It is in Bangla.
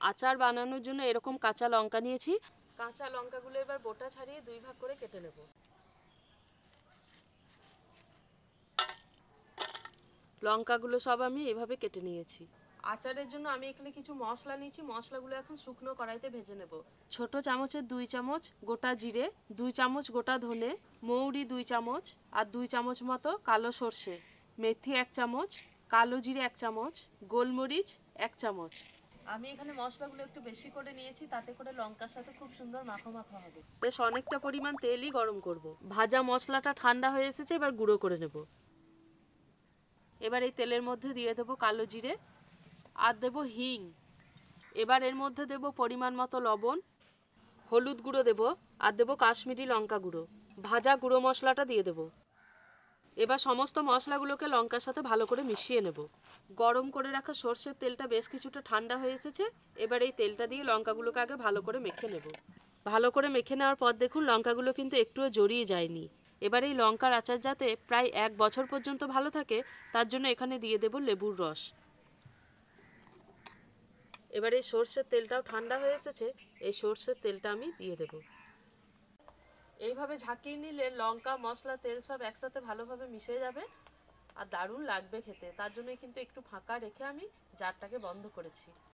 আচার বানানোর জন্য এরকম কাঁচা লঙ্কা নিয়েছি। কাঁচা লঙ্কাগুলো এবার বোটা ছাড়িয়ে 2 ভাগ করে কেটে নেব। লঙ্কাগুলো সব আমি এভাবে কেটে নিয়েছি। আচারের জন্য আমি এখানে কিছু মশলা নিয়েছি। মশলাগুলো এখন শুকনো কড়াইতে ভেজে নেব। ছোট চামচের 2 চামচ গোটা জিরে, 2 চামচ গোটা ধনে, মৌরি 2 চামচ আর 2 চামচ মতো কালো সর্ষে, মেথি 1 চামচ, কালো জিরে 1 চামচ, গোলমরিচ 1 চামচ। আমি এখানে মশলাগুলো একটু বেশি করে নিয়েছি, তাতে করে লঙ্কার সাথে খুব সুন্দর মাখো মাখো হবে। বেশ অনেকটা পরিমাণ তেলই গরম করব। ভাজা মশলাটা ঠান্ডা হয়ে এসেছে, এবার গুঁড়ো করে নেব। এবার এই তেলের মধ্যে দিয়ে দেবো কালো জিরে আর দেবো হিং। এবার এর মধ্যে দেবো পরিমাণ মতো লবণ, হলুদ গুঁড়ো দেবো আর দেবো কাশ্মীরি লঙ্কা গুঁড়ো। ভাজা গুঁড়ো মশলাটা দিয়ে দেবো। এবার সমস্ত মশলাগুলোকে লঙ্কার সাথে ভালো করে মিশিয়ে নেব। গরম করে রাখা সর্ষের তেলটা বেশ কিছুটা ঠান্ডা হয়ে এসেছে। এবার এই তেলটা দিয়ে লঙ্কাগুলোকে আগে ভালো করে মেখে নেব। ভালো করে মেখে নেওয়ার পর দেখুন লঙ্কাগুলো কিন্তু একটুও জড়িয়ে যায়নি। এবার এই লঙ্কার আচার যাতে প্রায় 1 বছর পর্যন্ত ভালো থাকে, তার জন্য এখানে দিয়ে দেব লেবুর রস। এবার এই সর্ষের তেলটাও ঠান্ডা হয়ে এসেছে, এই সর্ষের তেলটা আমি দিয়ে দেব। এইভাবে ঝাঁকিয়ে নিলে লঙ্কা, মশলা, তেল সব একসাথে ভালোভাবে মিশে যাবে আর দারুণ লাগবে খেতে। তার জন্যই কিন্তু একটু ফাঁকা রেখে আমি জারটাকে বন্ধ করেছি।